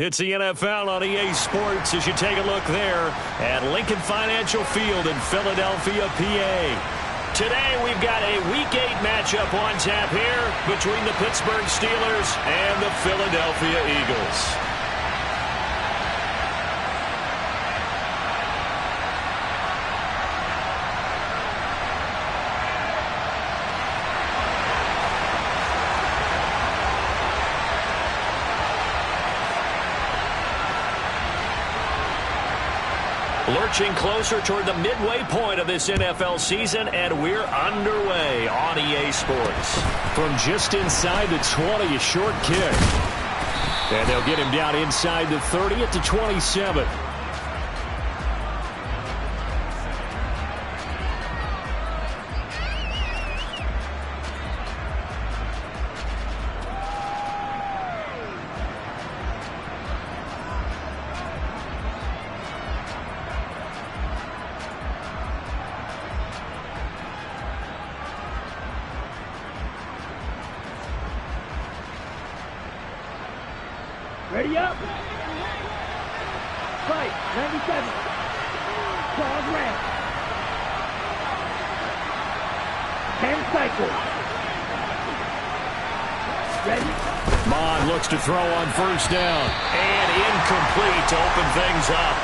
It's the NFL on EA Sports as you take a look there at Lincoln Financial Field in Philadelphia, PA. Today we've got a Week 8 matchup on tap here between the Pittsburgh Steelers and the Philadelphia Eagles. Lurching closer toward the midway point of this NFL season, and we're underway on EA Sports. From just inside the 20, a short kick. And they'll get him down inside the 30 at the 27. Ready up. Fight. 97. Pause red. 10 cycles. Ready? Mon looks to throw on first down. And incomplete to open things up.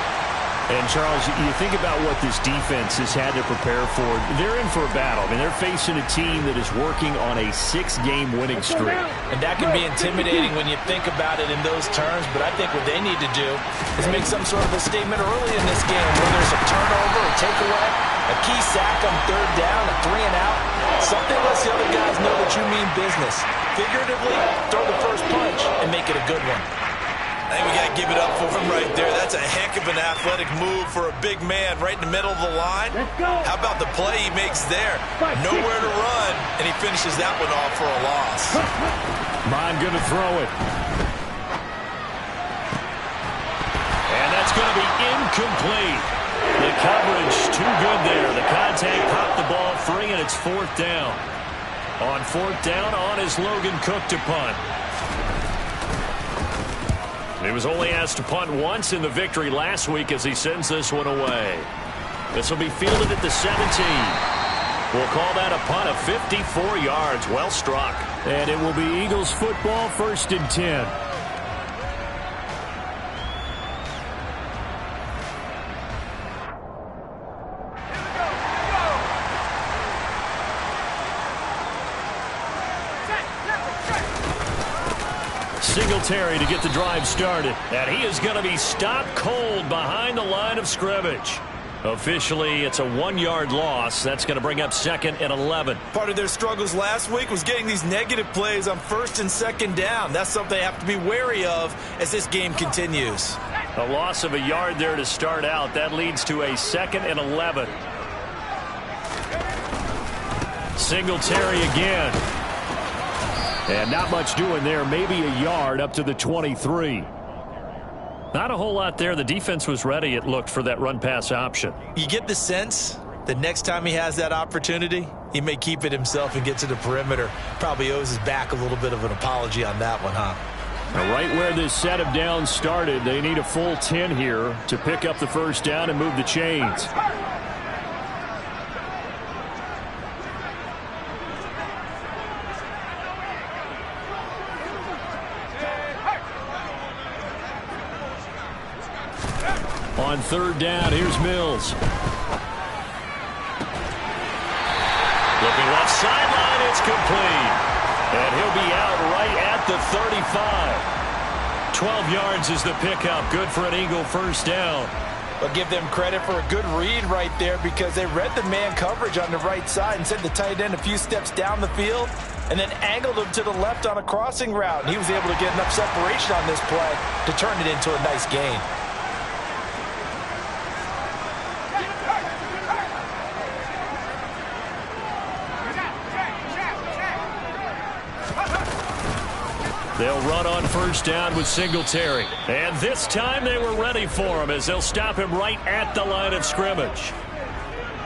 And, Charles, you think about what this defense has had to prepare for. They're in for a battle. I mean, they're facing a team that is working on a 6-game winning streak. And that can be intimidating when you think about it in those terms, but I think what they need to do is make some sort of a statement early in this game, whether it's a turnover, a takeaway, a key sack on third down, a 3 and out. Something lets the other guys know that you mean business. Figuratively, throw the first punch and make it a good one. I think we got to give it up for him right there. That's a heck of an athletic move for a big man right in the middle of the line. Let's go. How about the play he makes there? Nowhere to run, and he finishes that one off for a loss. Mon going to throw it. And that's going to be incomplete. The coverage too good there. The contact popped the ball free, and it's 4th down. On 4th down, on is Logan Cook to punt. He was only asked to punt once in the victory last week as he sends this one away. This will be fielded at the 17. We'll call that a punt of 54 yards. Well struck. And it will be Eagles football, 1st and 10. Singletary to get the drive started. And he is going to be stopped cold behind the line of scrimmage. Officially, it's a 1-yard loss. That's going to bring up 2nd and 11. Part of their struggles last week was getting these negative plays on 1st and 2nd down. That's something they have to be wary of as this game continues. A loss of a yard there to start out. That leads to a 2nd and 11. Singletary again. And not much doing there. Maybe a yard up to the 23. Not a whole lot there. The defense was ready, it looked, for that run-pass option. You get the sense that next time he has that opportunity, he may keep it himself and get to the perimeter. Probably owes his back a little bit of an apology on that one, huh? Now, right where this set of downs started, they need a full 10 here to pick up the first down and move the chains. On 3rd down, here's Mills. Looking left sideline, it's complete. And he'll be out right at the 35. 12 yards is the pickup. Good for an Eagle first down. But give them credit for a good read right there because they read the man coverage on the right side and sent the tight end a few steps down the field and then angled him to the left on a crossing route. And he was able to get enough separation on this play to turn it into a nice gain. They'll run on first down with Singletary. And this time they were ready for him as they'll stop him right at the line of scrimmage.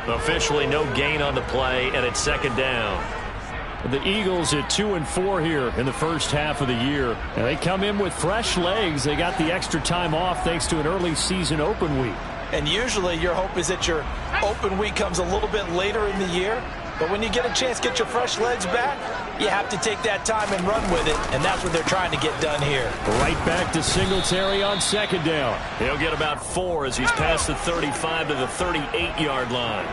Officially no gain on the play, and it's 2nd down. The Eagles at 2-4 here in the first half of the year. And they come in with fresh legs. They got the extra time off thanks to an early season open week. And usually your hope is that your open week comes a little bit later in the year. But when you get a chance to get your fresh legs back, you have to take that time and run with it. And that's what they're trying to get done here. Right back to Singletary on second down. He'll get about 4 as he's past the 35 to the 38-yard line.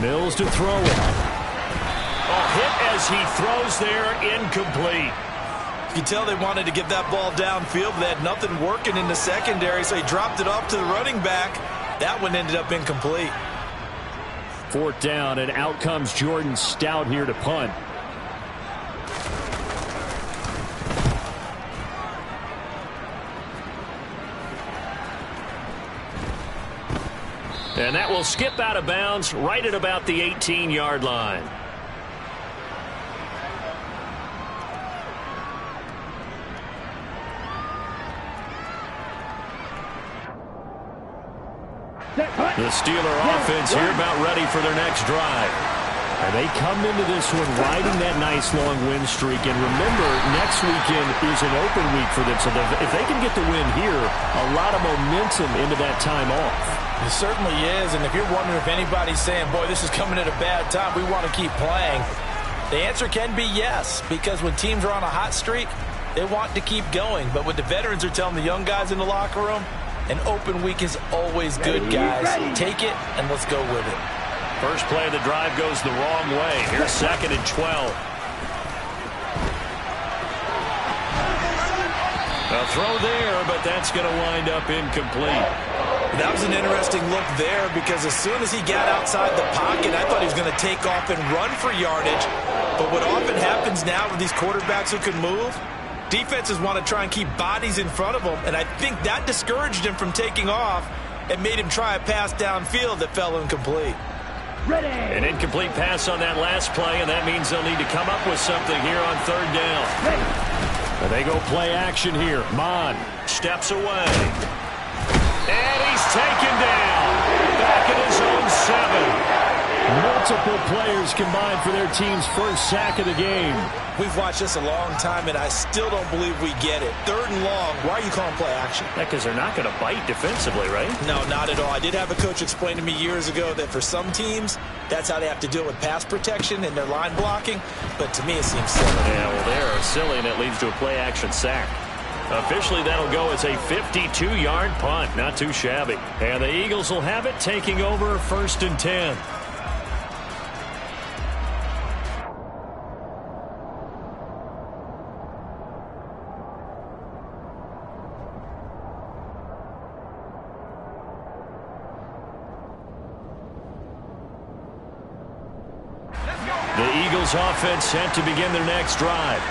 Mills to throw it. Hit as he throws there, incomplete. You can tell they wanted to get that ball downfield, but they had nothing working in the secondary, so he dropped it off to the running back. That one ended up incomplete. 4th down, and out comes Jordan Stout here to punt. And that will skip out of bounds right at about the 18-yard line. The Steeler offense here about ready for their next drive. And they come into this one riding that nice long win streak. And remember, next weekend is an open week for them. So if they can get the win here, a lot of momentum into that time off. It certainly is, and if you're wondering if anybody's saying, boy, this is coming at a bad time, we want to keep playing, the answer can be yes, because when teams are on a hot streak, they want to keep going. But what the veterans are telling the young guys in the locker room, an open week is always good, guys. Take it, and let's go with it. First play of the drive goes the wrong way. Here's 2nd and 12. A throw there, but that's going to wind up incomplete. That was an interesting look there because as soon as he got outside the pocket, I thought he was going to take off and run for yardage. But what often happens now with these quarterbacks who can move, defenses want to try and keep bodies in front of them, and I think that discouraged him from taking off and made him try a pass downfield that fell incomplete. Ready. An incomplete pass on that last play, and that means they'll need to come up with something here on 3rd down. Ready. And they go play action here. Mon steps away. And he's taken down. Back at his own 7. Multiple players combined for their team's first sack of the game. We've watched this a long time, and I still don't believe we get it. 3rd and long, why are you calling play action? Because they're not going to bite defensively, right? No, not at all. I did have a coach explain to me years ago that for some teams, that's how they have to deal with pass protection and their line blocking. But to me, it seems silly. Yeah, well, they're silly, and it leads to a play action sack. Officially, that'll go as a 52-yard punt. Not too shabby. And the Eagles will have it, taking over 1st and 10. The Eagles offense set to begin their next drive.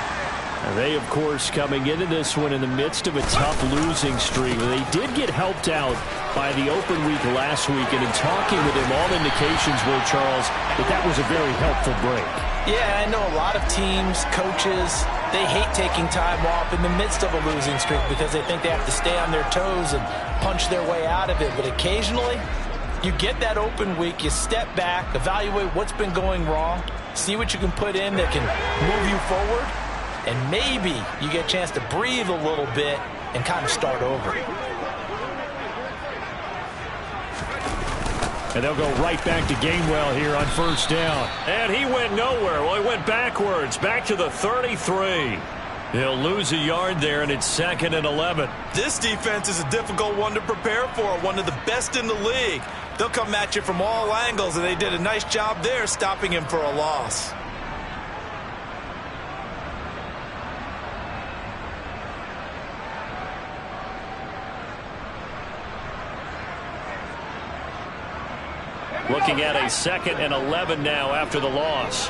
And they, of course, coming into this one in the midst of a tough losing streak. They did get helped out by the open week last week, and in talking with him, all indications were, Charles, that was a very helpful break. Yeah, I know a lot of teams, coaches, they hate taking time off in the midst of a losing streak because they think they have to stay on their toes and punch their way out of it. But occasionally, you get that open week, you step back, evaluate what's been going wrong, see what you can put in that can move you forward, and maybe you get a chance to breathe a little bit and kind of start over. And they'll go right back to Gainwell here on 1st down. And he went nowhere. Well, he went backwards, back to the 33. He'll lose a yard there, and it's 2nd and 11. This defense is a difficult one to prepare for, one of the best in the league. They'll come at you from all angles, and they did a nice job there stopping him for a loss. Looking at a 2nd and 11 now after the loss.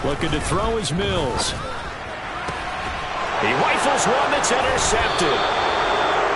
Looking to throw is Mills. He rifles one that's intercepted.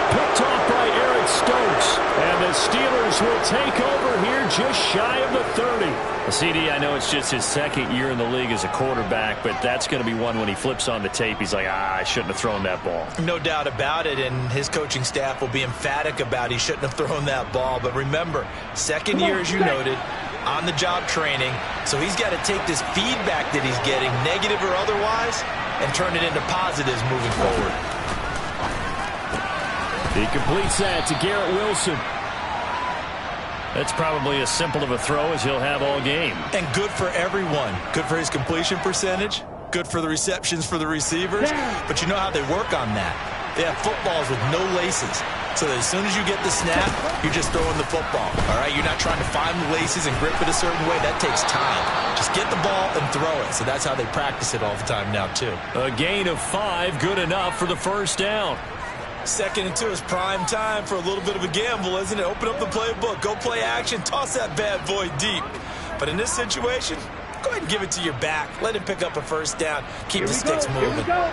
Picked off by Eric Stokes. And the Steelers will take over here just shy of the 30. CD, I know it's just his second year in the league as a quarterback, but that's going to be one when he flips on the tape. He's like, I shouldn't have thrown that ball. No doubt about it, and his coaching staff will be emphatic about he shouldn't have thrown that ball. But remember, second year, as you noted, on-the-job training, so he's got to take this feedback that he's getting, negative or otherwise, and turn it into positives moving forward. He completes that to Garrett Wilson. That's probably as simple of a throw as he'll have all game. And good for everyone. Good for his completion percentage. Good for the receptions for the receivers. But you know how they work on that. They have footballs with no laces. So that as soon as you get the snap, you're just throwing the football. All right? You're not trying to find the laces and grip it a certain way. That takes time. Just get the ball and throw it. So that's how they practice it all the time now, too. A gain of 5, good enough for the first down. 2nd and 2 is prime time for a little bit of a gamble, isn't it? Open up the playbook, go play action, toss that bad boy deep. But in this situation, go ahead and give it to your back. Let him pick up a first down. Keep the sticks moving. Here we go.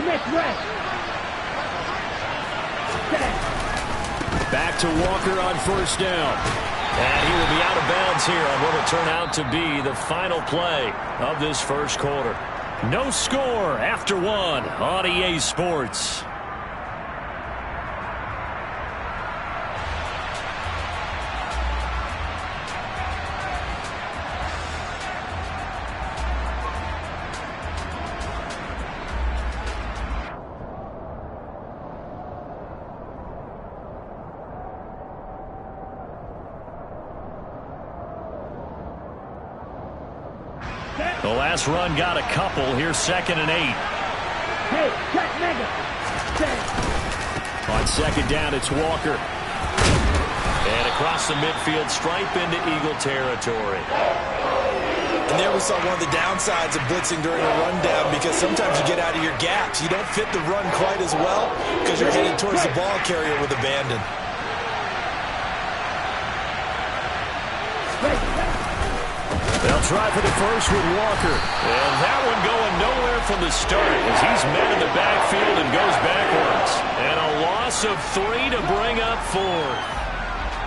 Next rest. Back to Walker on first down. And he will be out of bounds here on what will turn out to be the final play of this first quarter. No score after 1 on EA Sports. The last run got a couple. Here's 2nd and 8. Hey, check mega. On 2nd down, it's Walker. And across the midfield, stripe into Eagle territory. And there we saw one of the downsides of blitzing during a rundown, because sometimes you get out of your gaps. You don't fit the run quite as well because you're headed towards the ball carrier with abandon. They'll try for the first with Walker. And that one going nowhere from the start as he's met in the backfield and goes backwards. And a loss of 3 to bring up 4.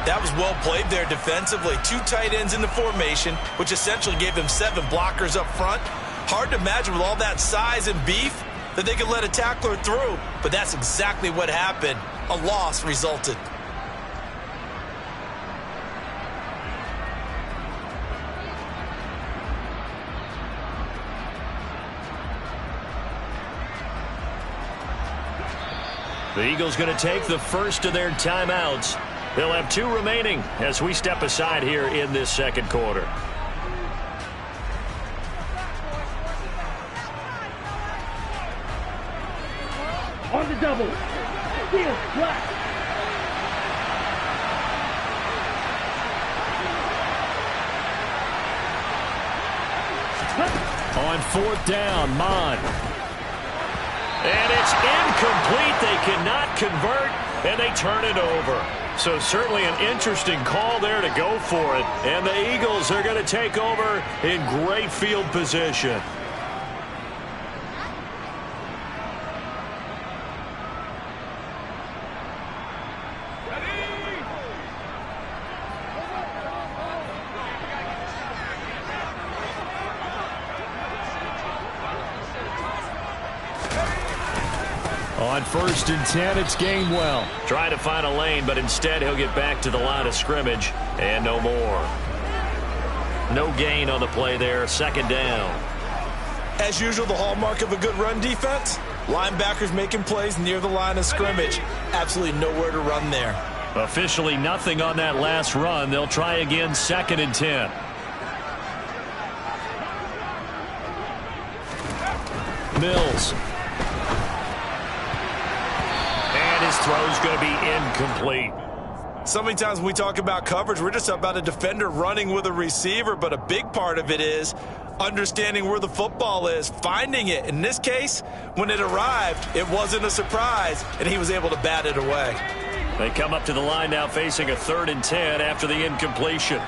That was well played there defensively. 2 tight ends in the formation, which essentially gave them 7 blockers up front. Hard to imagine with all that size and beef that they could let a tackler through. But that's exactly what happened. A loss resulted. The Eagles going to take the first of their timeouts. They'll have 2 remaining as we step aside here in this second quarter. On the double. Steal, flat. On 4th down, Mon. And it's incomplete. They cannot convert, and they turn it over. So certainly an interesting call there to go for it. And the Eagles are going to take over in great field position. On 1st and 10, it's Gainwell. Trying to find a lane, but instead he'll get back to the line of scrimmage and no more. No gain on the play there. 2nd down. As usual, the hallmark of a good run defense, linebackers making plays near the line of scrimmage. Absolutely nowhere to run there. Officially nothing on that last run. They'll try again 2nd and 10. Mills. His throw's going to be incomplete. So many times when we talk about coverage, we're just about a defender running with a receiver, but a big part of it is understanding where the football is, finding it. In this case, when it arrived, it wasn't a surprise, and he was able to bat it away. They come up to the line now facing a 3rd and 10 after the incompletion.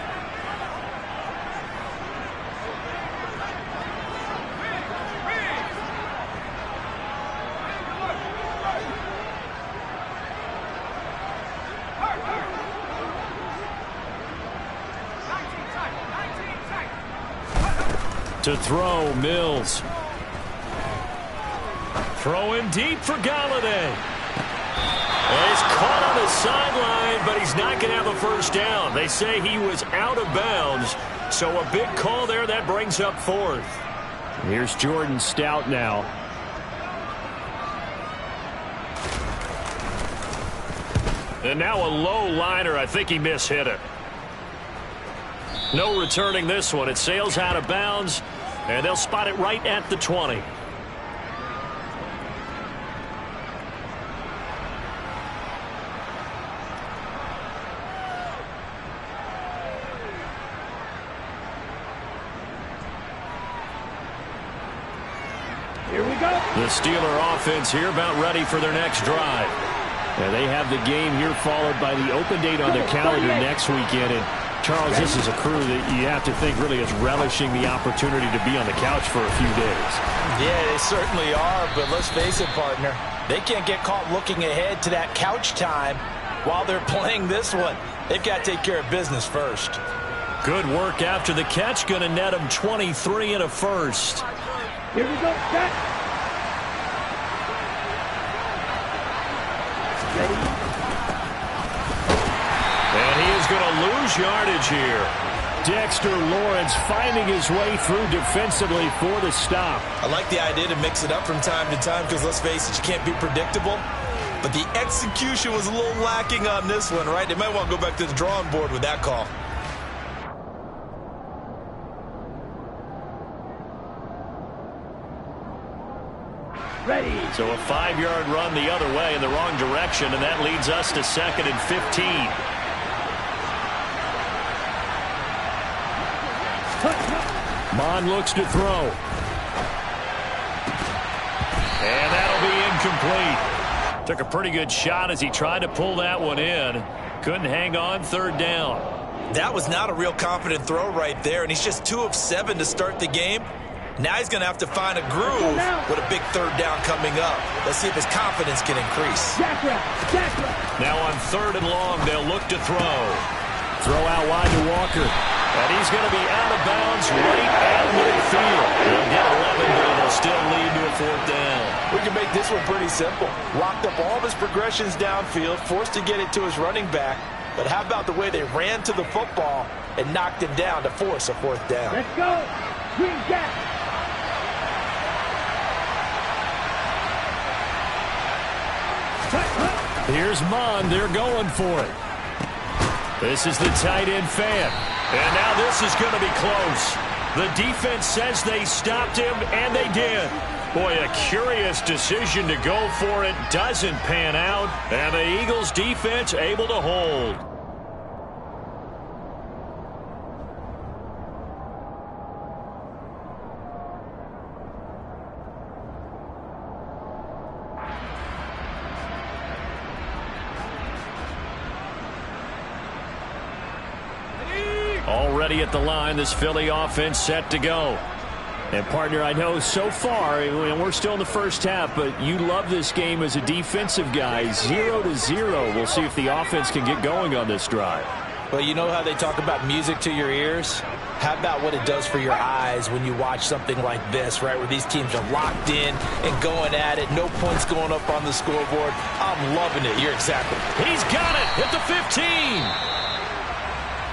To throw, Mills. Throwing deep for Galladay. He's caught on the sideline, but he's not going to have a first down. They say he was out of bounds, so a big call there. That brings up fourth. Here's Jordan Stout now. And now a low liner. I think he mishit it. No returning this one. It sails out of bounds, and they'll spot it right at the 20. Here we go. The Steeler offense here about ready for their next drive. And they have the game here followed by the open date on their calendar next weekend. And Charles, this is a crew that you have to think really is relishing the opportunity to be on the couch for a few days. Yeah, they certainly are, but let's face it, partner. They can't get caught looking ahead to that couch time while they're playing this one. They've got to take care of business first. Good work after the catch. Going to net them 23 and a first. Here we go. Set. Ready. And he is going to lose yardage here. Dexter Lawrence finding his way through defensively for the stop. I like the idea to mix it up from time to time because, let's face it, you can't be predictable. But the execution was a little lacking on this one, right? They might want to go back to the drawing board with that call. Ready. So a 5-yard run the other way in the wrong direction, and that leads us to 2nd and 15. Mond looks to throw. And that'll be incomplete. Took a pretty good shot as he tried to pull that one in. Couldn't hang on. 3rd down. That was not a real confident throw right there, and he's just 2 of 7 to start the game. Now he's going to have to find a groove with a big 3rd down coming up. Let's see if his confidence can increase. Now on 3rd and long, they'll look to throw. Throw out wide to Walker. And he's going to be out of bounds right at midfield. They'll get 11, but it'll still lead to a 4th down. We can make this one pretty simple. Locked up all of his progressions downfield, forced to get it to his running back. But how about the way they ran to the football and knocked him down to force a 4th down? Let's go. Green gap. Here's Mond. They're going for it. This is the tight end fan. And now this is going to be close. The defense says they stopped him, and they did. Boy, a curious decision to go for it. Doesn't pan out. And the Eagles defense able to hold. Already at the line, this Philly offense set to go. And, partner, I know so far, we're still in the first half, but you love this game as a defensive guy. 0-0. We'll see if the offense can get going on this drive. Well, you know how they talk about music to your ears? How about what it does for your eyes when you watch something like this, right, where these teams are locked in and going at it, no points going up on the scoreboard? I'm loving it. You're exactly. He's got it at the 15.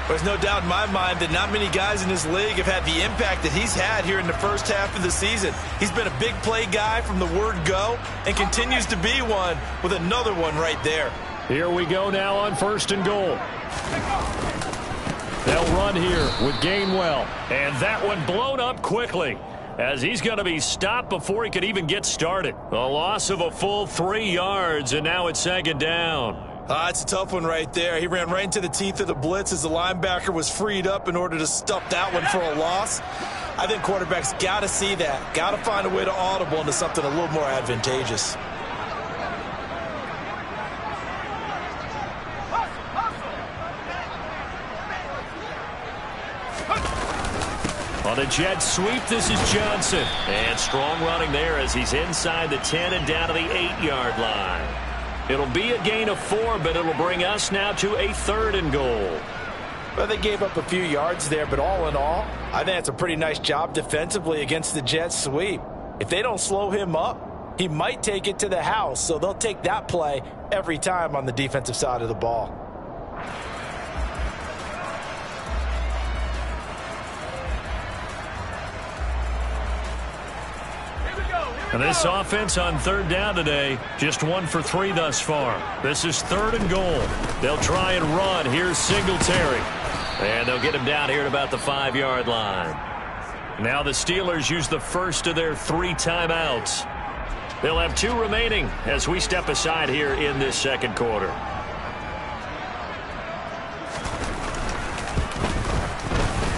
There's no doubt in my mind that not many guys in this league have had the impact that he's had here in the first half of the season. He's been a big play guy from the word go and continues to be one with another one right there. Here we go now on 1st and goal. They'll run here with Gainwell. And that one blown up quickly as he's going to be stopped before he could even get started. A loss of a full 3 yards, and now it's 2nd down. It's a tough one right there. He ran right into the teeth of the blitz as the linebacker was freed up in order to stuff that one for a loss. I think quarterbacks got to see that. Got to find a way to audible into something a little more advantageous. On a jet sweep, this is Johnson. And strong running there as he's inside the 10 and down to the 8-yard line. It'll be a gain of 4, but it'll bring us now to a 3rd and goal. Well, they gave up a few yards there, but all in all, I think it's a pretty nice job defensively against the Jets sweep. If they don't slow him up, he might take it to the house, so they'll take that play every time on the defensive side of the ball. And this offense on third down today, just 1 for 3 thus far. This is 3rd and goal. They'll try and run. Here's Singletary. And they'll get him down here at about the 5-yard line. Now the Steelers use the first of their 3 timeouts. They'll have 2 remaining as we step aside here in this second quarter.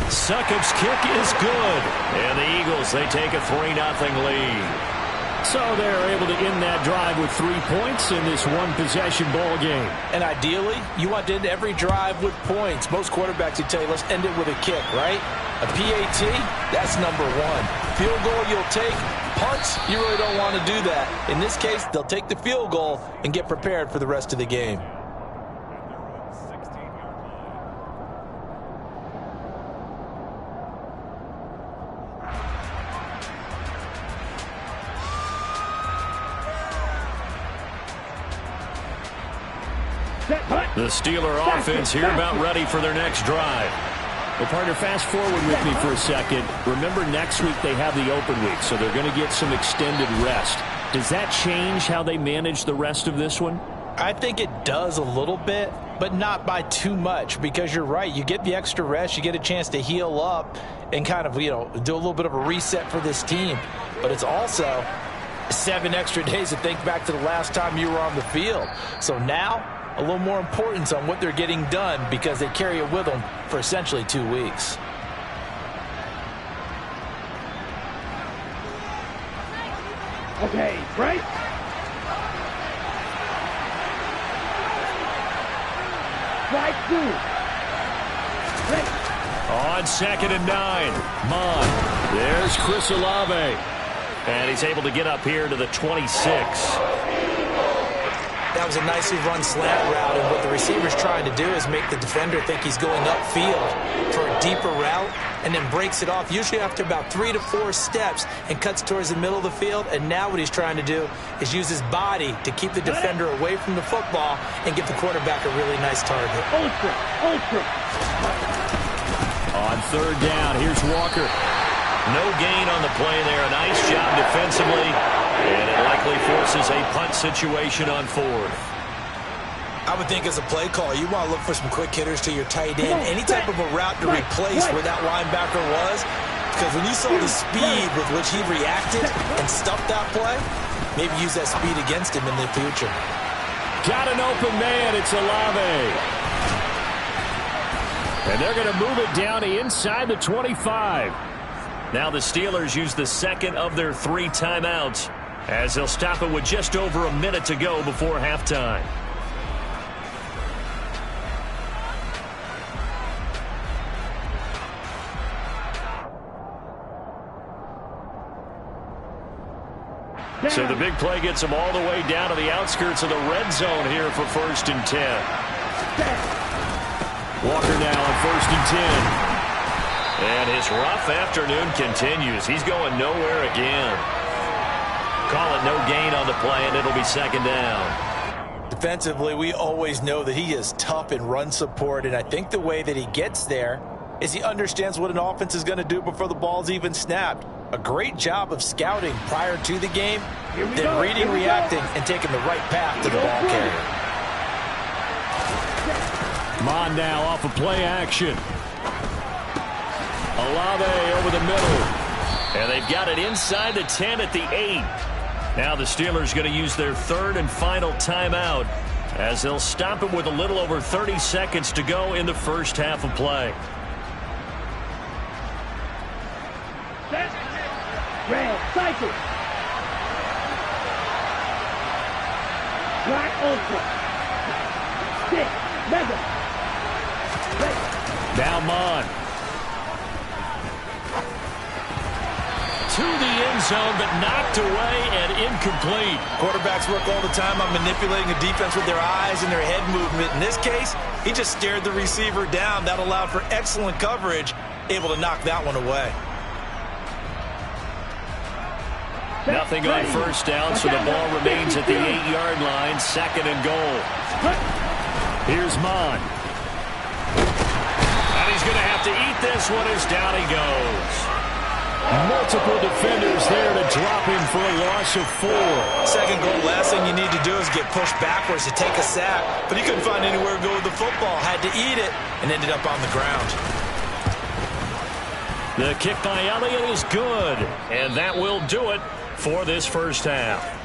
Succop's kick is good. And the Eagles, they take a 3-0 lead. So they're able to end that drive with 3 points in this one-possession ball game. And ideally, you want to end every drive with points. Most quarterbacks would tell you, let's end it with a kick, right? A PAT, that's number 1. Field goal you'll take. Punts, you really don't want to do that. In this case, they'll take the field goal and get prepared for the rest of the game. The Steeler offense here about ready for their next drive. Well, partner, fast forward with me for a second. Remember, next week they have the open week, so they're going to get some extended rest. Does that change how they manage the rest of this one? I think it does a little bit, but not by too much, because you're right. You get the extra rest. You get a chance to heal up and kind of, do a little bit of a reset for this team. But it's also 7 extra days to think back to the last time you were on the field. So now, a little more importance on what they're getting done because they carry it with them for essentially 2 weeks. Okay, right? Strike 2. Ready. On 2nd and 9. Mon. There's Chris Olave. And he's able to get up here to the 26. That was a nicely run slant route, and what the receiver's trying to do is make the defender think he's going upfield for a deeper route and then breaks it off, usually after about 3 to 4 steps, and cuts towards the middle of the field. And now what he's trying to do is use his body to keep the defender away from the football and give the quarterback a really nice target. Ultra. On 3rd down, here's Walker. No gain on the play there. A nice job defensively. And it likely forces a punt situation on 4th. I would think as a play caller, you want to look for some quick hitters to your tight end. Any type of a route to replace where that linebacker was. Because when you saw the speed with which he reacted and stuffed that play, maybe use that speed against him in the future. Got an open man. It's Olave. And they're going to move it down inside the 25. Now the Steelers use the 2nd of their 3 timeouts as they'll stop it with just over a minute to go before halftime. So the big play gets them all the way down to the outskirts of the red zone here for 1st and 10. Walker now on 1st and 10. And his rough afternoon continues. He's going nowhere again. Call it no gain on the play, and it'll be 2nd down. Defensively, we always know that he is tough in run support, and I think the way that he gets there is he understands what an offense is going to do before the ball's even snapped. A great job of scouting prior to the game, then reading, reacting, and taking the right path to the ball carrier. Mon now off of play action. Olave over the middle. And they've got it inside the 10 at the 8. Now the Steelers going to use their 3rd and final timeout as they'll stop it with a little over 30 seconds to go in the first half of play. Set. Red. Cycle. Black ultra. Stick. Mega. Ready. Now Mon. To the end zone, but knocked away and incomplete. Quarterbacks work all the time on manipulating a defense with their eyes and their head movement. In this case, he just stared the receiver down. That allowed for excellent coverage, able to knock that one away. Nothing on first down, so the ball remains at the 8-yard line, 2nd and goal. Here's Mon. And he's going to have to eat this one as down he goes. Multiple defenders there to drop him for a loss of 4. 2nd goal, last thing you need to do is get pushed backwards to take a sack. But he couldn't find anywhere to go with the football, had to eat it, and ended up on the ground. The kick by Elliott is good, and that will do it for this first half.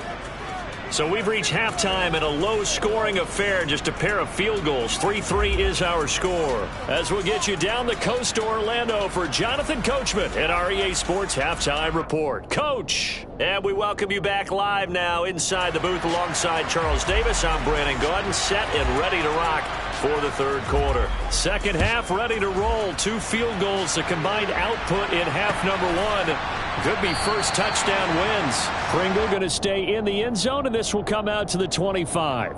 So we've reached halftime in a low-scoring affair, just a pair of field goals. 3-3 is our score. As we'll get you down the coast to Orlando for Jonathan Coachman at our EA Sports Halftime Report. Coach, and we welcome you back live now inside the booth alongside Charles Davis. I'm Brandon Gordon, set and ready to rock for the third quarter. Second half ready to roll. 2 field goals, the combined output in half number 1. Could be first touchdown wins. Pringle going to stay in the end zone, and this will come out to the 25.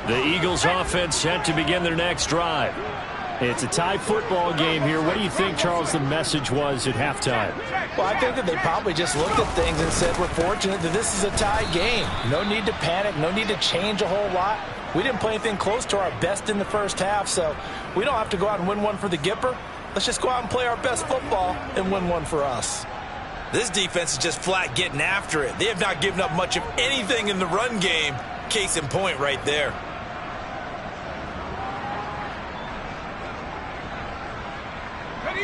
The Eagles offense set to begin their next drive. It's a tie football game here. What do you think, Charles, the message was at halftime? Well, I think that they probably just looked at things and said, we're fortunate that this is a tie game. No need to panic. No need to change a whole lot. We didn't play anything close to our best in the first half, so we don't have to go out and win one for the Gipper. Let's just go out and play our best football and win one for us. This defense is just flat getting after it. They have not given up much of anything in the run game. Case in point right there.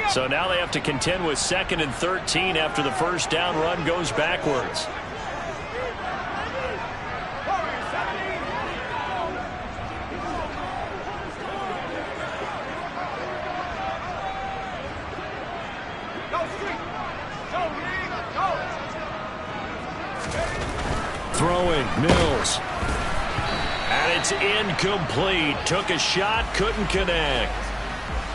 So now they have to contend with 2nd and 13 after the first down run goes backwards. Throwing, Mills. And it's incomplete. Took a shot, couldn't connect.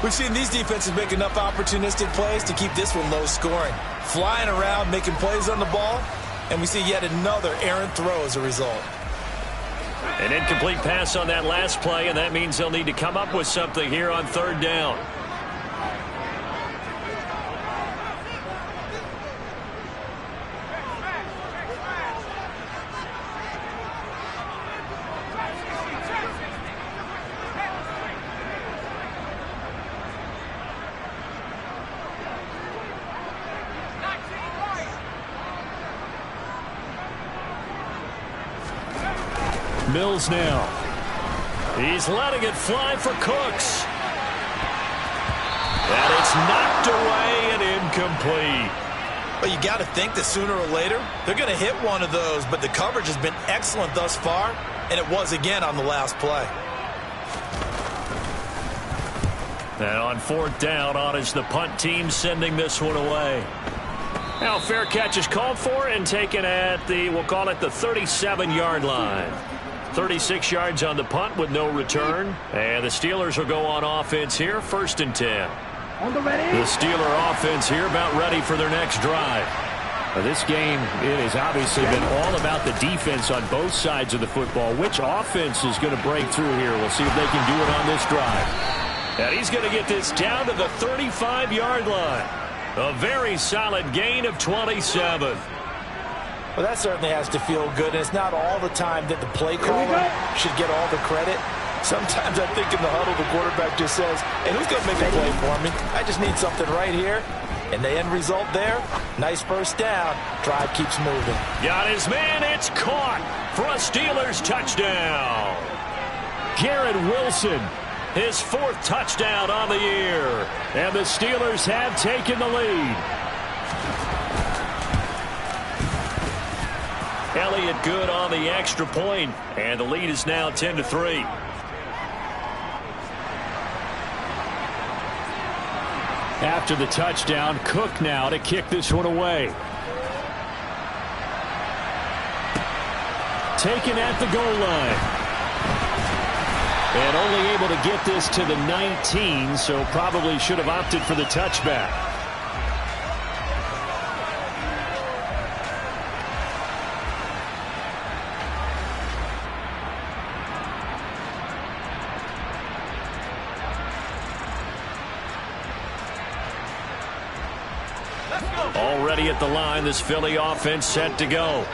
We've seen these defenses make enough opportunistic plays to keep this one low scoring. Flying around, making plays on the ball, and we see yet another errant throw as a result. An incomplete pass on that last play, and that means they'll need to come up with something here on 3rd down. Mills now. He's letting it fly for Cooks. And it's knocked away and incomplete. But you got to think that sooner or later, they're going to hit one of those. But the coverage has been excellent thus far, and it was again on the last play. And on 4th down, on is the punt team sending this one away. Now fair catch is called for and taken at the, we'll call it the 37-yard line. 36 yards on the punt with no return. And the Steelers will go on offense here, 1st and 10. The Steeler offense here about ready for their next drive. This game, it has obviously been all about the defense on both sides of the football. Which offense is going to break through here? We'll see if they can do it on this drive. And he's going to get this down to the 35-yard line. A very solid gain of 27. Well, that certainly has to feel good, and it's not all the time that the play caller should get all the credit. Sometimes I think in the huddle, the quarterback just says, hey, who's going to make a play for me? I just need something right here. And the end result there, nice first down. Drive keeps moving. Got his man. It's caught for a Steelers touchdown. Garrett Wilson, his 4th touchdown on the year. And the Steelers have taken the lead. Elliott good on the extra point, and the lead is now 10-3. After the touchdown, Cook now to kick this one away. taken at the goal line. And only able to get this to the 19, so probably should have opted for the touchback. Already at the line, this Philly offense set to go.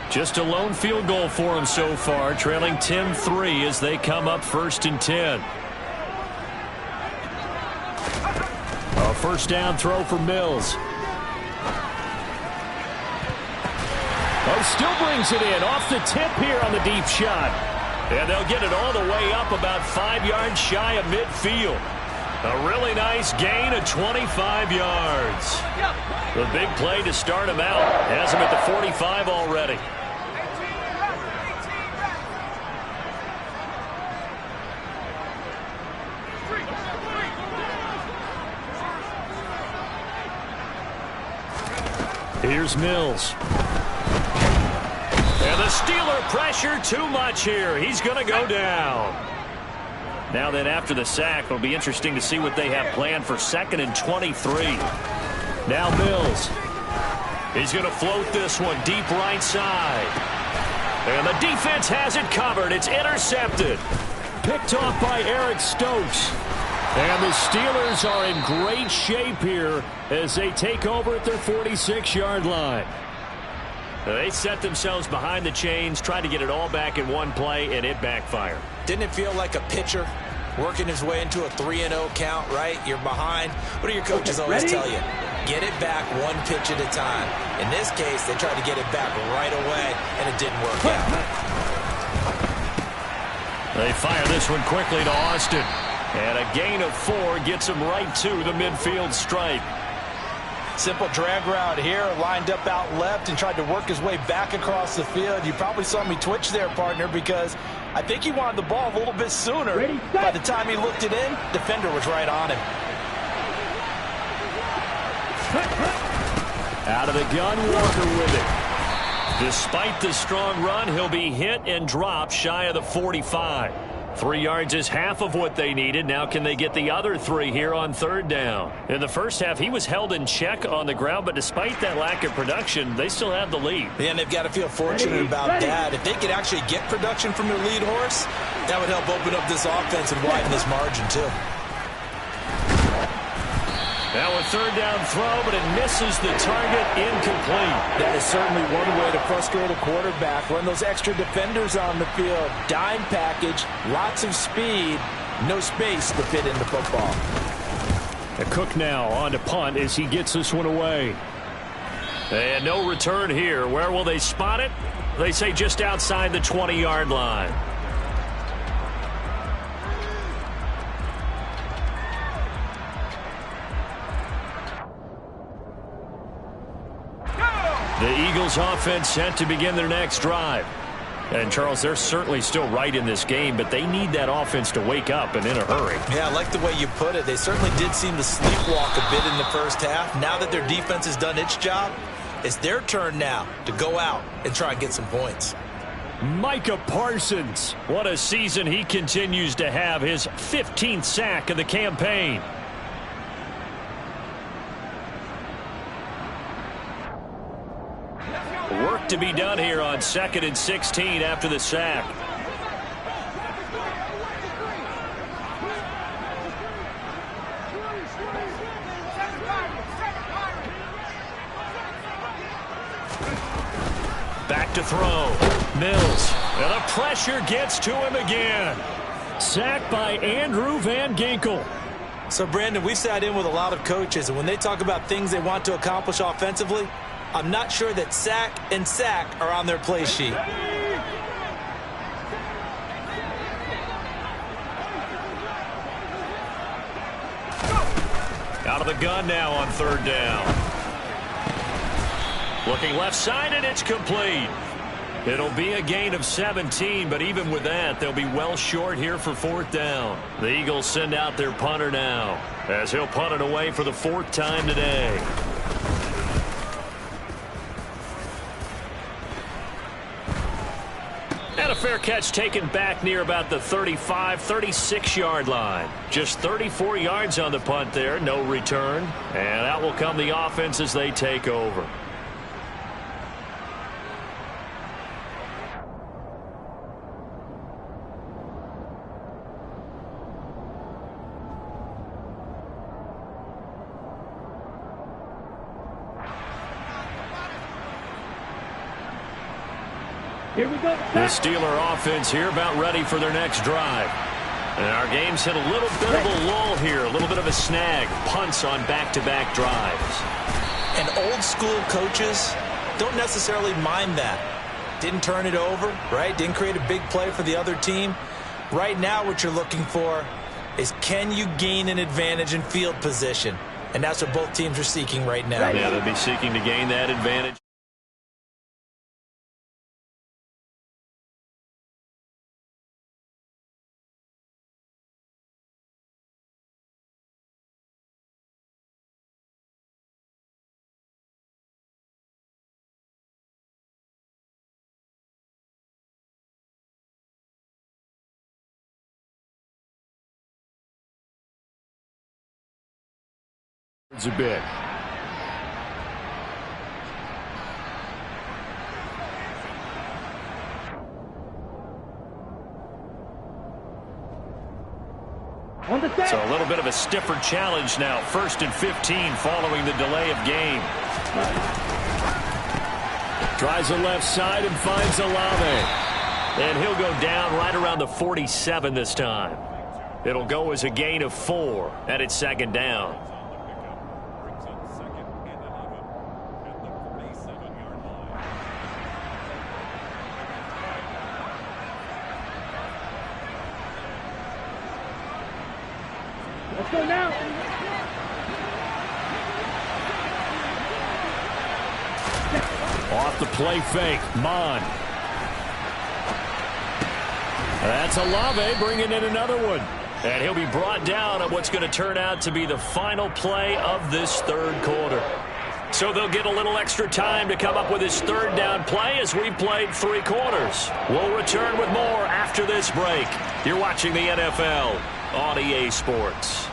Just a lone field goal for them so far, trailing 10-3 as they come up 1st and 10. A first down throw for Mills. Oh, still brings it in off the tip here on the deep shot. And they'll get it all the way up about 5 yards shy of midfield. A really nice gain of 25 yards. The big play to start him out. Has him at the 45 already. Here's Mills. And the Steeler pressure too much here. He's going to go down. Now then, after the sack, it'll be interesting to see what they have planned for 2nd and 23. Now Mills. He's going to float this one deep right side. And the defense has it covered. It's intercepted. Picked off by Eric Stokes. And the Steelers are in great shape here as they take over at their 46-yard line. They set themselves behind the chains, tried to get it all back in one play, and it backfired. Didn't it feel like a pitcher working his way into a 3-0 count, right? You're behind. What do your coaches always tell you? Get it back one pitch at a time. In this case, they tried to get it back right away, and it didn't work out. They fire this one quickly to Austin. And a gain of 4 gets him right to the midfield stripe. Simple drag route here, lined up out left and tried to work his way back across the field. You probably saw me twitch there, partner, because I think he wanted the ball a little bit sooner. By the time he looked it in, defender was right on him. Out of the gun, Walker with it. Despite the strong run, he'll be hit and dropped shy of the 45. 3 yards is half of what they needed. Now can they get the other 3 here on 3rd down? In the first half, he was held in check on the ground, but despite that lack of production, they still have the lead. Yeah, and they've got to feel fortunate about that. If they could actually get production from their lead horse, that would help open up this offense and widen this margin too. Now a 3rd down throw, but it misses the target, incomplete. That is certainly one way to frustrate a quarterback. Run those extra defenders on the field. Dime package, lots of speed, no space to fit in the football. A Cook now on to punt as he gets this one away. And no return here. Where will they spot it? They say just outside the 20-yard line. The Eagles offense set to begin their next drive. And, Charles, they're certainly still right in this game, but they need that offense to wake up and in a hurry. Yeah, I like the way you put it. They certainly did seem to sleepwalk a bit in the first half. Now that their defense has done its job, it's their turn now to go out and try and get some points. Micah Parsons. What a season he continues to have. His 15th sack of the campaign. Work to be done here on 2nd and 16 after the sack. Back to throw. Mills. And the pressure gets to him again. Sacked by Andrew Van Ginkel. So, Brandon, we've sat in with a lot of coaches, and when they talk about things they want to accomplish offensively, I'm not sure that sack and sack are on their play sheet. Out of the gun now on 3rd down. Looking left side, and it's complete. It'll be a gain of 17, but even with that, they'll be well short here for 4th down. The Eagles send out their punter now, as he'll punt it away for the 4th time today. And a fair catch taken back near about the 35, 36-yard line. Just 34 yards on the punt there, no return. And out will come the offense as they take over. Here we go. The Steeler offense here about ready for their next drive. And our game's hit a little bit of a lull here, a little bit of a snag. Punts on back-to-back drives. And old school coaches don't necessarily mind that. Didn't turn it over, right? Didn't create a big play for the other team. Right now what you're looking for is, can you gain an advantage in field position? And that's what both teams are seeking right now. Yeah, they'll be seeking to gain that advantage. A bit. On the set. So a little bit of a stiffer challenge now. 1st and 15 following the delay of game. Tries the left side and finds Olave. And he'll go down right around the 47 this time. It'll go as a gain of 4, and it's 2nd down. Let's go now. Off the play fake, Mon. That's Olave bringing in another one. And he'll be brought down on what's going to turn out to be the final play of this 3rd quarter. So they'll get a little extra time to come up with his 3rd down play as we've played 3 quarters. We'll return with more after this break. You're watching the NFL on EA Sports.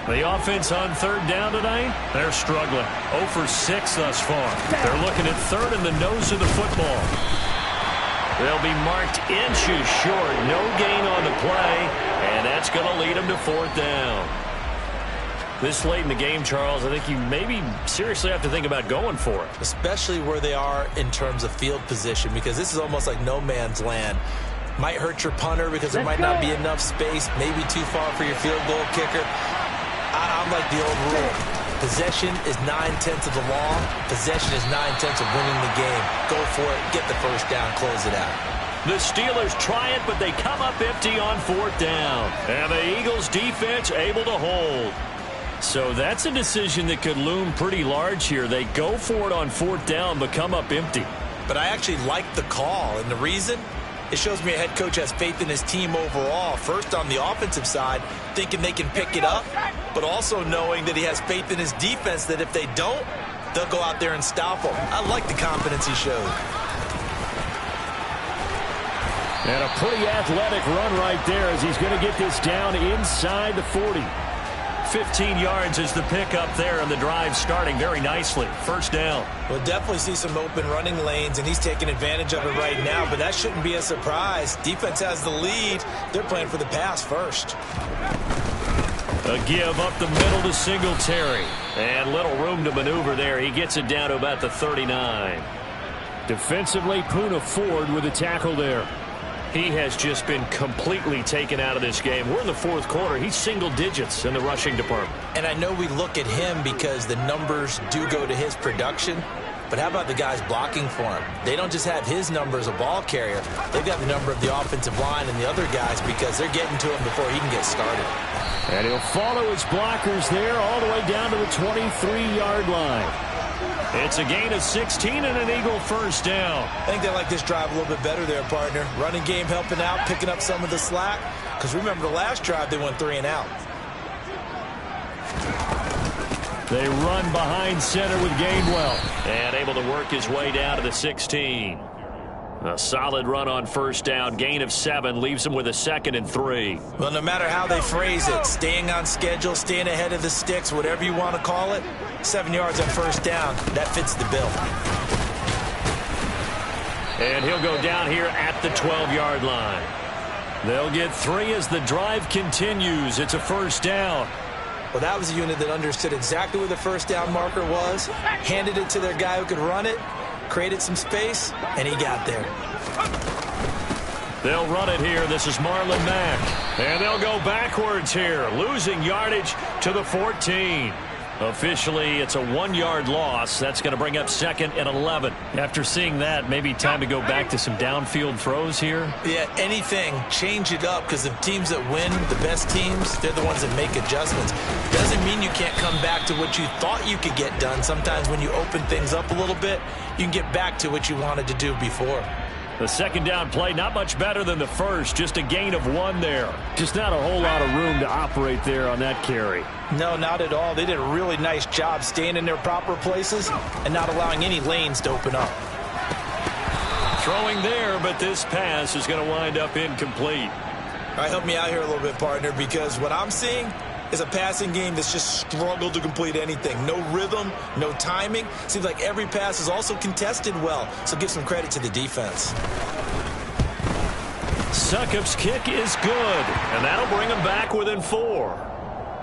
The offense on 3rd down tonight, they're struggling. 0 for 6 thus far. They're looking at 3rd in the nose of the football. They'll be marked inches short. No gain on the play, and that's going to lead them to 4th down. This late in the game, Charles, I think you maybe seriously have to think about going for it. Especially where they are in terms of field position, because this is almost like no man's land. Might hurt your punter because there might not be enough space, maybe too far for your field goal kicker. I'm like the old rule. Possession is 9/10 of the law. Possession is 9/10 of winning the game. Go for it. Get the 1st down. Close it out. The Steelers try it, but they come up empty on 4th down. And the Eagles defense able to hold. So that's a decision that could loom pretty large here. They go for it on 4th down, but come up empty. But I actually like the call. And the reason? It shows me a head coach has faith in his team overall. First, on the offensive side, thinking they can pick it up, but also knowing that he has faith in his defense that if they don't, they'll go out there and stop them. I like the confidence he showed. And a pretty athletic run right there as he's going to get this down inside the 40. 15 yards is the pickup there, and the drive starting very nicely. 1st down. We'll definitely see some open running lanes, and he's taking advantage of it right now, but that shouldn't be a surprise. Defense has the lead. They're playing for the pass first. A give up the middle to Singletary. And little room to maneuver there. He gets it down to about the 39. Defensively, Poona Ford with a tackle there. He has just been completely taken out of this game. We're in the 4th quarter. He's single digits in the rushing department. And I know we look at him because the numbers do go to his production, but how about the guys blocking for him? They don't just have his number as a ball carrier. They've got the number of the offensive line and the other guys because they're getting to him before he can get started. And he'll follow his blockers there all the way down to the 23-yard line. It's a gain of 16 and an Eagle first down. I think they like this drive a little bit better there, partner. Running game helping out, picking up some of the slack. Because remember the last drive, they went 3 and out. They run behind center with Gainwell. And able to work his way down to the 16. A solid run on first down. Gain of 7 leaves him with a 2nd and 3. Well, no matter how they phrase it, staying on schedule, staying ahead of the sticks, whatever you want to call it, 7 yards on first down, that fits the bill. And he'll go down here at the 12-yard line. They'll get 3 as the drive continues. It's a first down. Well, that was a unit that understood exactly where the first down marker was, handed it to their guy who could run it, created some space, and he got there. They'll run it here. This is Marlon Mack. And they'll go backwards here, losing yardage to the 14. Officially, it's a 1-yard loss. That's going to bring up 2nd and 11. After seeing that, maybe time to go back to some downfield throws here. Yeah, anything. Change it up, because the teams that win, the best teams, they're the ones that make adjustments. Doesn't mean you can't come back to what you thought you could get done. Sometimes when you open things up a little bit, you can get back to what you wanted to do before. The 2nd down play, not much better than the first. Just a gain of 1 there. Just not a whole lot of room to operate there on that carry. No, not at all. They did a really nice job staying in their proper places and not allowing any lanes to open up. Throwing there, but this pass is going to wind up incomplete. All right, help me out here a little bit, partner, because what I'm seeing is a passing game that's just struggled to complete anything. No rhythm, no timing. Seems like every pass is also contested well, so give some credit to the defense. Succop's kick is good, and that'll bring them back within 4.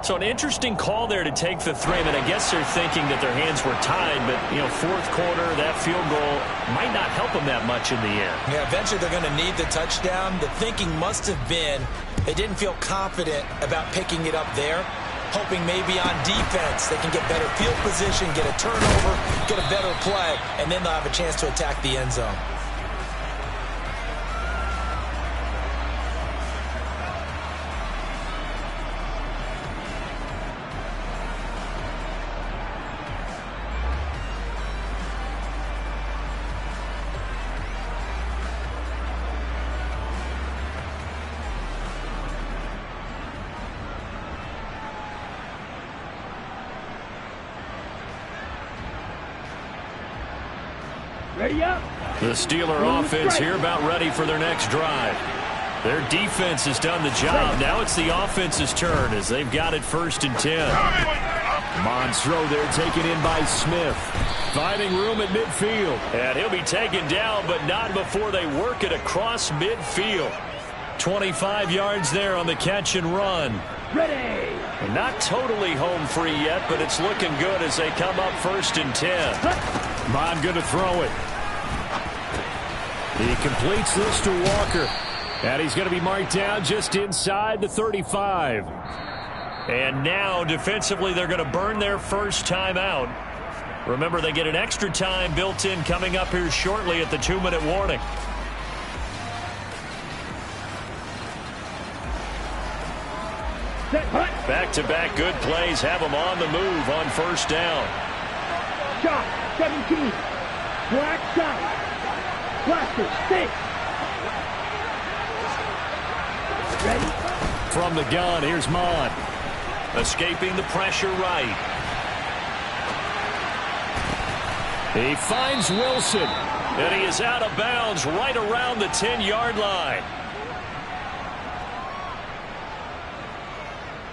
So an interesting call there to take the 3. I mean, I guess they're thinking that their hands were tied, but, you know, 4th quarter, that field goal might not help them that much in the end. Yeah, eventually they're going to need the touchdown. The thinking must have been they didn't feel confident about picking it up there, hoping maybe on defense they can get better field position, get a turnover, get a better play, and then they'll have a chance to attack the end zone. Ready up. The Steeler offense here about ready for their next drive. Their defense has done the job. Now it's the offense's turn as they've got it 1st and 10. Mond's throw there taken in by Smith. Finding room at midfield. And he'll be taken down, but not before they work it across midfield. 25 yards there on the catch and run. Ready. Not totally home free yet, but it's looking good as they come up 1st and 10. Mond going to throw it. He completes this to Walker. And he's going to be marked down just inside the 35. And now, defensively, they're going to burn their first timeout. Remember, they get an extra time built in coming up here shortly at the 2-minute warning. Back-to-back good plays have them on the move on first down. Shot, 17. Black side. Blaster, 6. Ready? From the gun, here's Mond. Escaping the pressure right. He finds Wilson. And he is out of bounds right around the 10-yard line.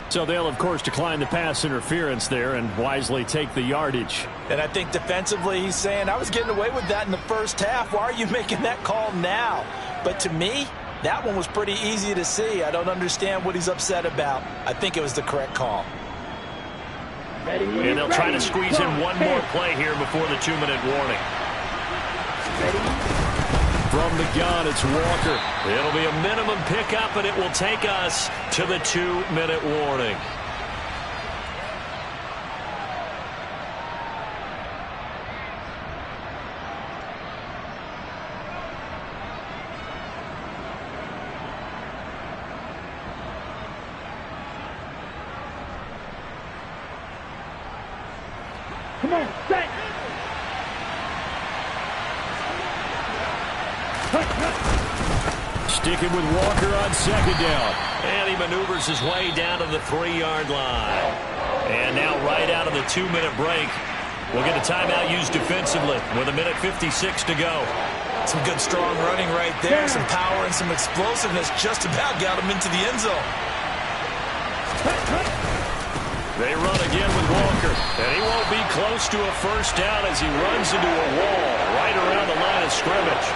So they'll, of course, decline the pass interference there and wisely take the yardage. And I think defensively he's saying, I was getting away with that in the first half. Why are you making that call now? But to me, that one was pretty easy to see. I don't understand what he's upset about. I think it was the correct call. Ready, and they'll try to squeeze in one more play here before the 2-minute warning. Ready? From the gun, it's Walker. It'll be a minimum pickup, and it will take us to the 2-minute warning. Come on, set. Sticking with Walker on second down. And he maneuvers his way down to the 3-yard line. And now right out of the 2-minute break, we'll get a timeout used defensively with 1:56 to go. Some good strong running right there. Some power and some explosiveness just about got him into the end zone. They run again with Walker. And he won't be close to a first down as he runs into a wall right around the line of scrimmage.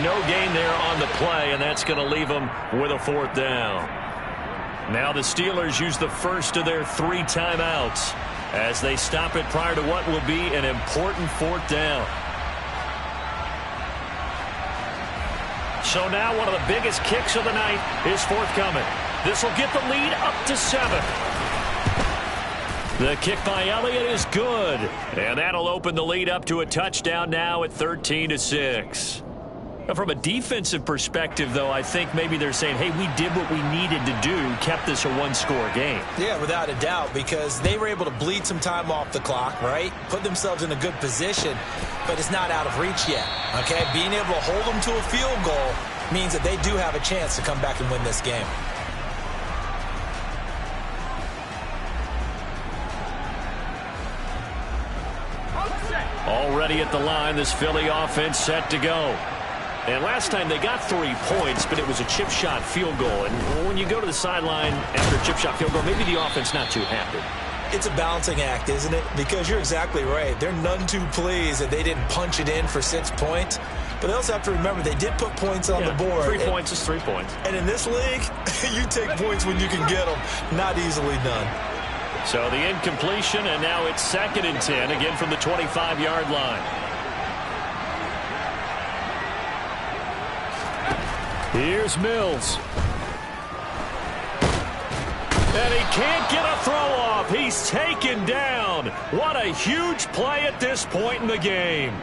No gain there on the play, and that's going to leave them with a 4th down. Now the Steelers use the first of their 3 timeouts as they stop it prior to what will be an important 4th down. So now one of the biggest kicks of the night is forthcoming. This will get the lead up to 7. The kick by Elliott is good, and that'll open the lead up to a touchdown now at 13-6. From a defensive perspective, though, I think maybe they're saying, hey, we did what we needed to do, kept this a 1-score game. Yeah, without a doubt, because they were able to bleed some time off the clock, right? Put themselves in a good position, but it's not out of reach yet, okay? Being able to hold them to a field goal means that they do have a chance to come back and win this game. Already at the line, this Philly offense set to go. And last time they got 3 points, but it was a chip shot field goal. And when you go to the sideline after a chip shot field goal, maybe the offense not too happy. It's a balancing act, isn't it? Because you're exactly right. They're none too pleased that they didn't punch it in for 6 points. But they also have to remember they did put points on the board. 3 points is 3 points. And in this league, you take points when you can get them. Not easily done. So the incompletion, and now it's 2nd and 10, again from the 25-yard line. Here's Mills. And he can't get a throw off. He's taken down. What a huge play at this point in the game.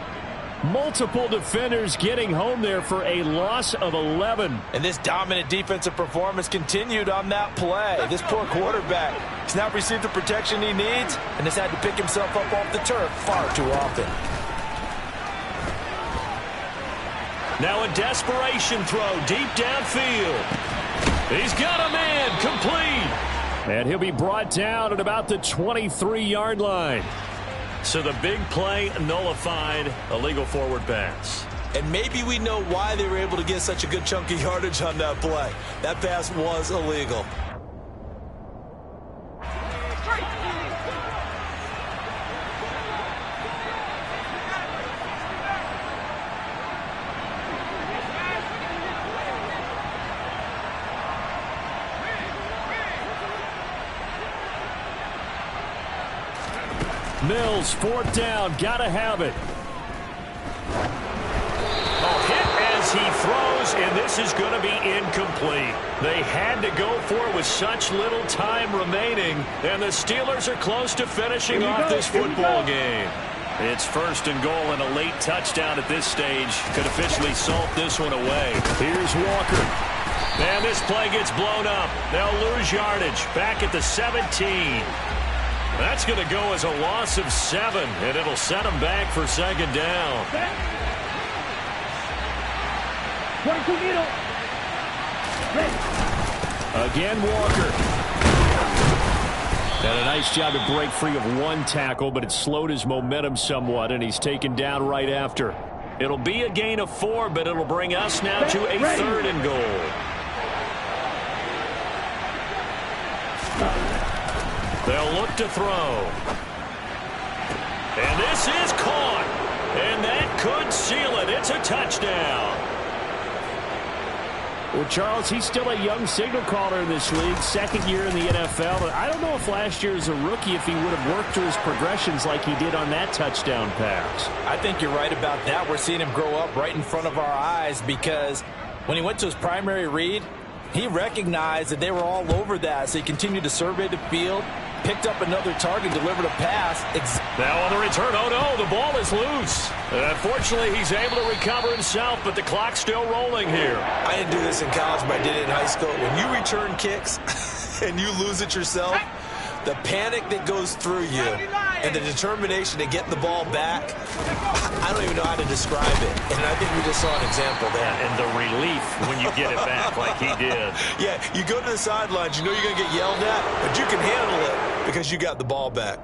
Multiple defenders getting home there for a loss of 11. And this dominant defensive performance continued on that play. This poor quarterback has not received the protection he needs and has had to pick himself up off the turf far too often. Now a desperation throw deep downfield. He's got a man complete. And he'll be brought down at about the 23-yard line. So the big play nullified, illegal forward pass. And maybe we know why they were able to get such a good chunk of yardage on that play. That pass was illegal. Mills, 4th down, gotta have it. Hit as he throws, and this is going to be incomplete. They had to go for it with such little time remaining, and the Steelers are close to finishing off this football game. It's 1st and goal, and a late touchdown at this stage could officially salt this one away. Here's Walker. And this play gets blown up. They'll lose yardage back at the 17. That's going to go as a loss of 7, and it'll set them back for 2nd down. 22 middle. Again, Walker. And a nice job to break free of 1 tackle, but it slowed his momentum somewhat, and he's taken down right after. It'll be a gain of 4, but it'll bring us now to a 3rd and goal. They'll look to throw. And this is caught. And that could seal it. It's a touchdown. Well, Charles, he's still a young signal caller in this league, 2nd year in the NFL. But I don't know if last year as a rookie, if he would have worked through his progressions like he did on that touchdown pass. I think you're right about that. We're seeing him grow up right in front of our eyes because when he went to his primary read, he recognized that they were all over that. So he continued to survey the field, picked up another target, delivered a pass. Now on the return, oh no, the ball is loose. Unfortunately, he's able to recover himself, but the clock's still rolling here. I didn't do this in college, but I did it in high school. When you return kicks and you lose it yourself, the panic that goes through you and the determination to get the ball back, I don't even know how to describe it. And I think we just saw an example there. And the relief when you get it back like he did. Yeah, you go to the sidelines, you know you're going to get yelled at, but you can handle it because you got the ball back.